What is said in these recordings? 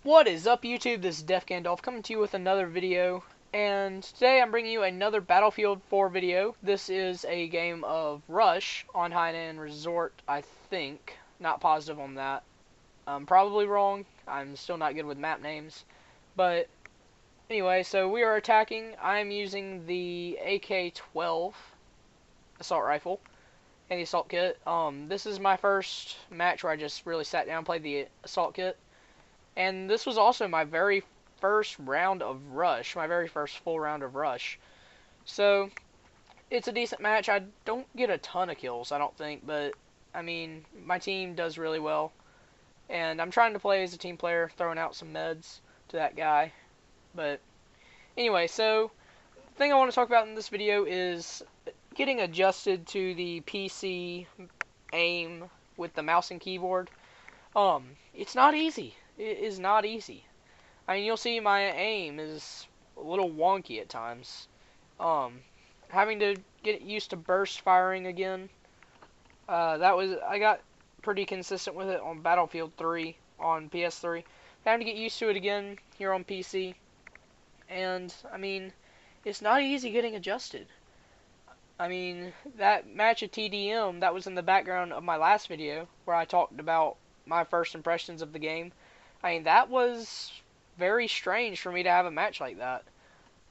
What is up, YouTube? This is DeFGandolf coming to you with another video, and today I'm bringing you another Battlefield 4 video. This is a game of Rush on Hainan Resort, I think. Not positive on that. I'm probably wrong. I'm still not good with map names. But anyway, so we are attacking. I'm using the AK-12 assault rifle and the assault kit. This is my first match where I just really sat down and played the assault kit. And this was also my very first round of Rush, my very first full round of Rush. So, it's a decent match. I don't get a ton of kills, I don't think, but, I mean, my team does really well. And I'm trying to play as a team player, throwing out some meds to that guy. But, anyway, so, the thing I want to talk about in this video is getting adjusted to the PC aim with the mouse and keyboard. It's not easy. It is not easy. I mean, you'll see my aim is a little wonky at times. Having to get used to burst firing again. I got pretty consistent with it on Battlefield 3 on PS3. Having to get used to it again here on PC. And, I mean, it's not easy getting adjusted. I mean, that match of TDM, that was in the background of my last video, where I talked about my first impressions of the game. I mean, that was very strange for me to have a match like that.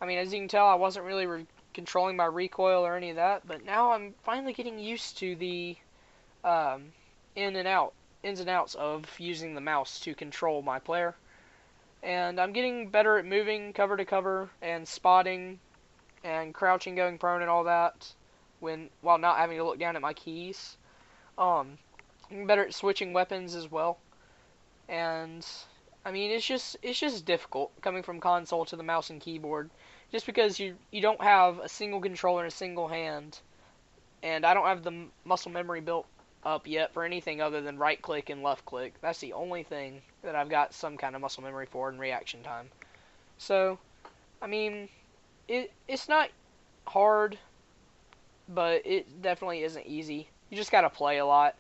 I mean, as you can tell, I wasn't really controlling my recoil or any of that, but now I'm finally getting used to the ins and outs of using the mouse to control my player. And I'm getting better at moving cover to cover and spotting and crouching, going prone, and all that while not having to look down at my keys. I'm better at switching weapons as well. And I mean, it's just difficult coming from console to the mouse and keyboard, just because you don't have a single controller in a single hand, and I don't have the muscle memory built up yet for anything other than right click and left click. That's the only thing that I've got some kind of muscle memory for in reaction time. So, I mean, it's not hard, but it definitely isn't easy. You just gotta play a lot.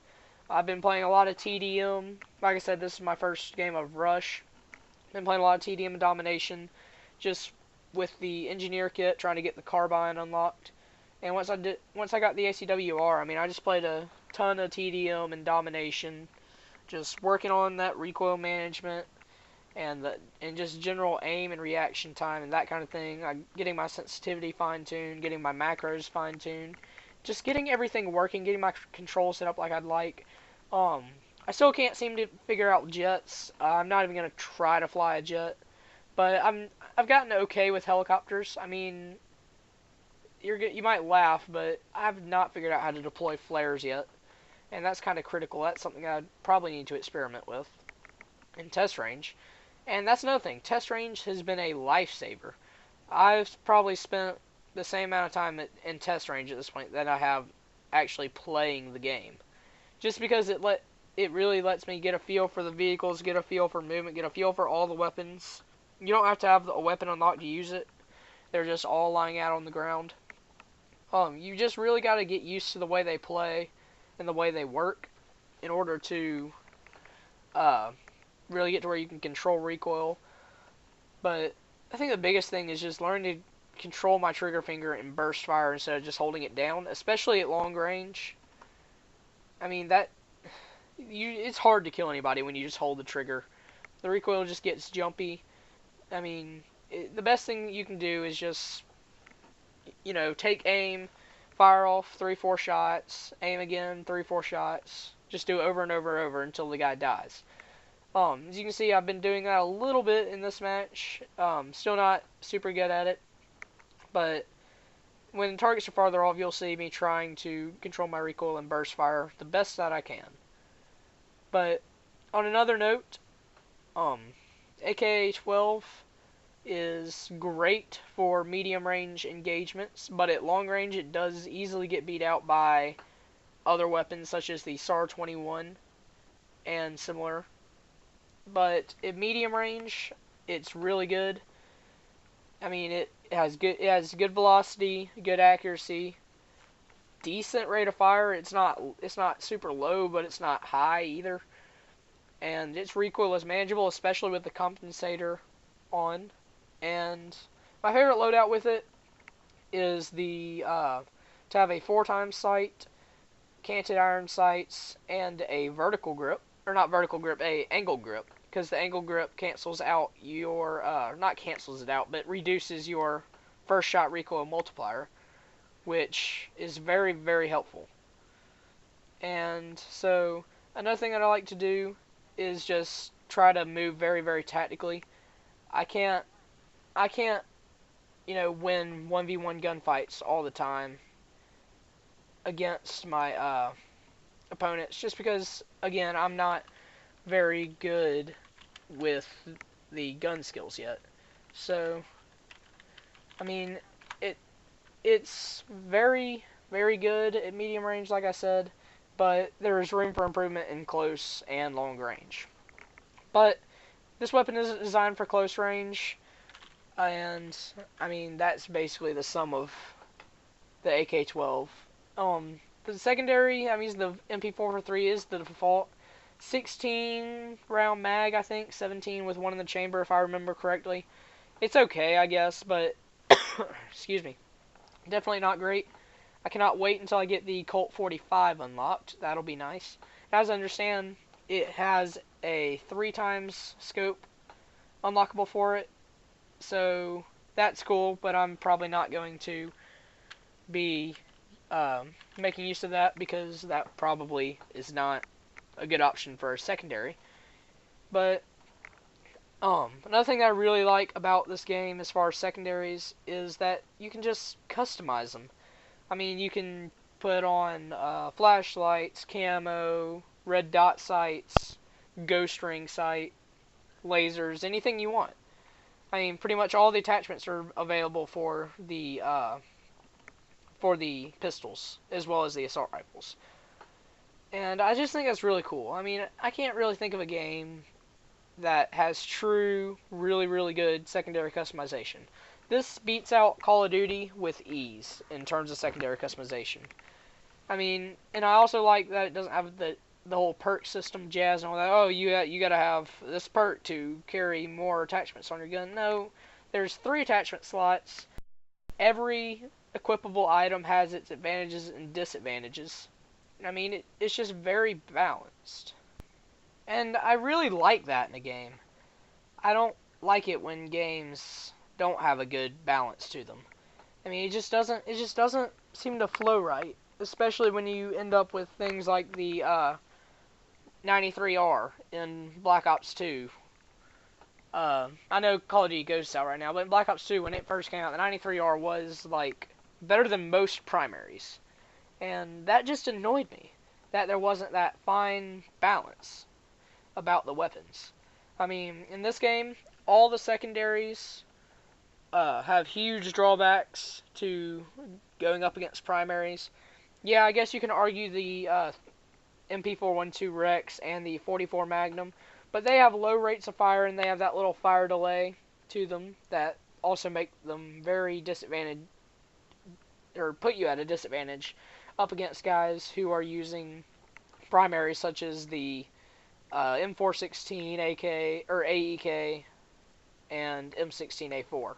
I've been playing a lot of TDM. Like I said, this is my first game of Rush. Been playing a lot of TDM and Domination, just with the Engineer kit, trying to get the Carbine unlocked. And once I got the ACWR, I mean, I just played a ton of TDM and Domination, just working on that recoil management and just general aim and reaction time and that kind of thing. Getting my sensitivity fine-tuned, getting my macros fine-tuned. Just getting everything working, getting my control set up like I'd like. I still can't seem to figure out jets. I'm not even gonna try to fly a jet, but I've gotten okay with helicopters. I mean, you might laugh, but I've not figured out how to deploy flares yet, and that's kind of critical. That's something I'd probably need to experiment with in test range. And that's another thing. Test range has been a lifesaver. I've probably spent the same amount of time in test range at this point that I have actually playing the game, just because it really lets me get a feel for the vehicles, get a feel for movement, get a feel for all the weapons. You don't have to have a weapon unlocked to use it. They're just all lying out on the ground. You just really got to get used to the way they play and the way they work in order to really get to where you can control recoil. But I think the biggest thing is just learning to control my trigger finger and burst fire instead of just holding it down, especially at long range. I mean, it's hard to kill anybody when you just hold the trigger. The recoil just gets jumpy. I mean, the best thing you can do is just, take aim, fire off 3-4 shots, aim again, 3-4 shots. Just do it over and over and over until the guy dies. As you can see, I've been doing that a little bit in this match. Still not super good at it. But when targets are farther off, you'll see me trying to control my recoil and burst fire the best that I can. But on another note, AK-12 is great for medium range engagements, but at long range it does easily get beat out by other weapons such as the SAR-21 and similar. But at medium range, it's really good. I mean, it has good velocity, good accuracy, decent rate of fire. It's not super low, but it's not high either. and its recoil is manageable, especially with the compensator on. And my favorite loadout with it is to have a 4x sight, canted iron sights, and a vertical grip, or not vertical grip, a angle grip, because the angle grip cancels out your, not cancels it out, but reduces your first shot recoil multiplier, which is very, very helpful. And so another thing that I like to do is just try to move very, very tactically. I can't, win 1v1 gunfights all the time against my opponents, just because, again, I'm not very good with the gun skills yet. So, I mean, it's very, very good at medium range, like I said, but there is room for improvement in close and long range. But this weapon isn't designed for close range, and I mean that's basically the sum of the AK-12. The secondary, I mean, the MP443 is the default. 16 round mag, I think, 17 with one in the chamber, if I remember correctly. It's okay, I guess, but excuse me, definitely not great. I cannot wait until I get the Colt 45 unlocked. That'll be nice. As I understand, it has a 3x scope unlockable for it, so that's cool, but I'm probably not going to be making use of that, because that probably is not a good option for a secondary. But another thing that I really like about this game as far as secondaries is that you can just customize them. I mean, you can put on flashlights, camo, red dot sights, ghost ring sight, lasers, anything you want. I mean, pretty much all the attachments are available for the pistols, as well as the assault rifles. And I just think that's really cool. I mean, I can't really think of a game that has true, really, really good secondary customization. This beats out Call of Duty with ease in terms of secondary customization. I mean, and I also like that it doesn't have the whole perk system jazz and all that. Oh, you gotta have this perk to carry more attachments on your gun. No, there's 3 attachment slots. Every equipable item has its advantages and disadvantages. I mean, it's just very balanced. And I really like that in a game. I don't like it when games don't have a good balance to them. I mean, it just doesn't seem to flow right, especially when you end up with things like the 93R in Black Ops 2. I know Call of Duty Ghosts out right now, but in Black Ops 2, when it first came out, the 93R was, like, better than most primaries. And that just annoyed me, that there wasn't that fine balance about the weapons. I mean, in this game, all the secondaries have huge drawbacks to going up against primaries. Yeah, I guess you can argue the MP412 Rex and the 44 Magnum, but they have low rates of fire, and they have that little fire delay to them that also make them very disadvantaged, or put you at a disadvantage up against guys who are using primaries such as the M416 AK or AEK and M16A4.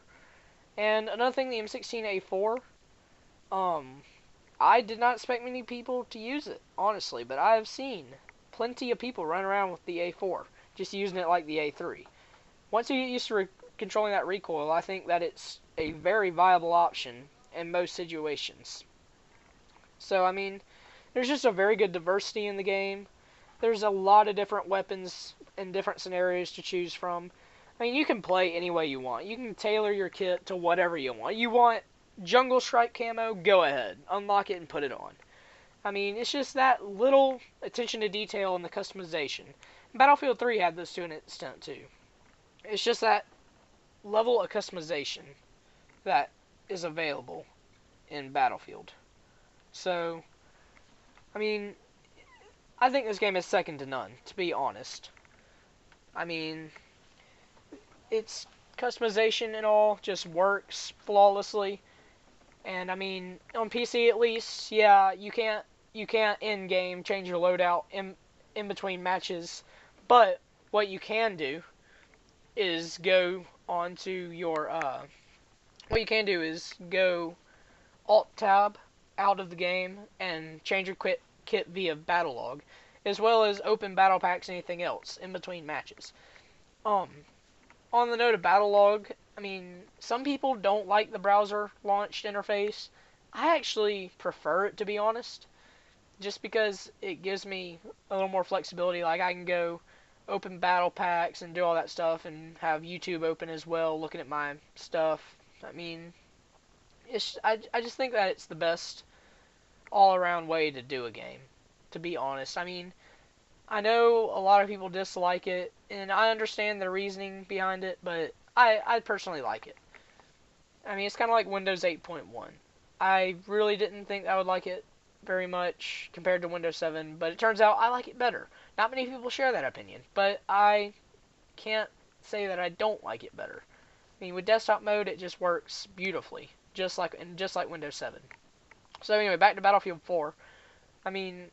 And another thing, the M16A4, I did not expect many people to use it, honestly, but I have seen plenty of people run around with the A4, just using it like the A3. Once you get used to controlling that recoil, I think that it's a very viable option in most situations. So, I mean, there's just a very good diversity in the game. There's a lot of different weapons and different scenarios to choose from. I mean, you can play any way you want. You can tailor your kit to whatever you want. You want jungle stripe camo? Go ahead. Unlock it and put it on. I mean, it's just that little attention to detail in the customization. Battlefield 3 had this to an extent, too. It's just that level of customization that is available in Battlefield. So, I mean, I think this game is second to none, to be honest. I mean, its customization and all just works flawlessly. And I mean, on PC at least, yeah, you can't in game change your loadout in between matches, But what you can do is go onto your what you can do is go Alt Tab out of the game and change your kit via battle log, as well as open battle packs and anything else in between matches. Um, on the note of battle log, I mean, some people don't like the browser launched interface. I actually prefer it, to be honest, just because it gives me a little more flexibility. Like, I can go open battle packs and do all that stuff and have YouTube open as well, looking at my stuff. I mean, I just think that it's the best all-around way to do a game, to be honest. I mean, I know a lot of people dislike it, and I understand the reasoning behind it, but I personally like it. I mean, it's kind of like Windows 8.1. I really didn't think I would like it very much compared to Windows 7, but it turns out I like it better. Not many people share that opinion, but I can't say that I don't like it better. I mean, with desktop mode, it just works beautifully, just like Windows 7. So anyway, back to Battlefield 4. I mean,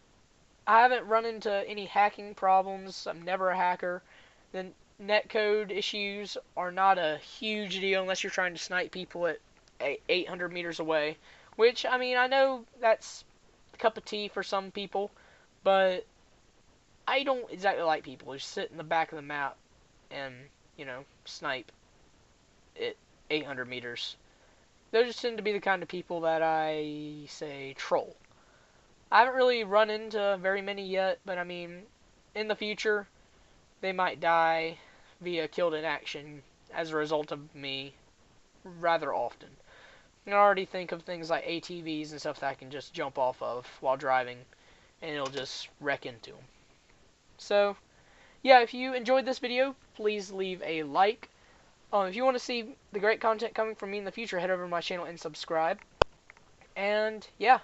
I haven't run into any hacking problems. I'm never a hacker. The netcode issues are not a huge deal unless you're trying to snipe people at 800 meters away. Which, I mean, I know that's a cup of tea for some people, but I don't exactly like people who sit in the back of the map and, you know, snipe at 800 meters. Those just tend to be the kind of people that I say troll. I haven't really run into very many yet, but I mean, in the future, they might die via killed in action as a result of me rather often. I can already think of things like ATVs and stuff that I can just jump off of while driving, and it'll just wreck into them. So, yeah, if you enjoyed this video, please leave a like. If you want to see the great content coming from me in the future, head over to my channel and subscribe. And, yeah.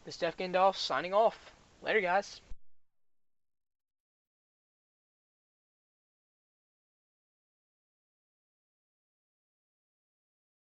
This is DeFGandolf signing off. Later, guys.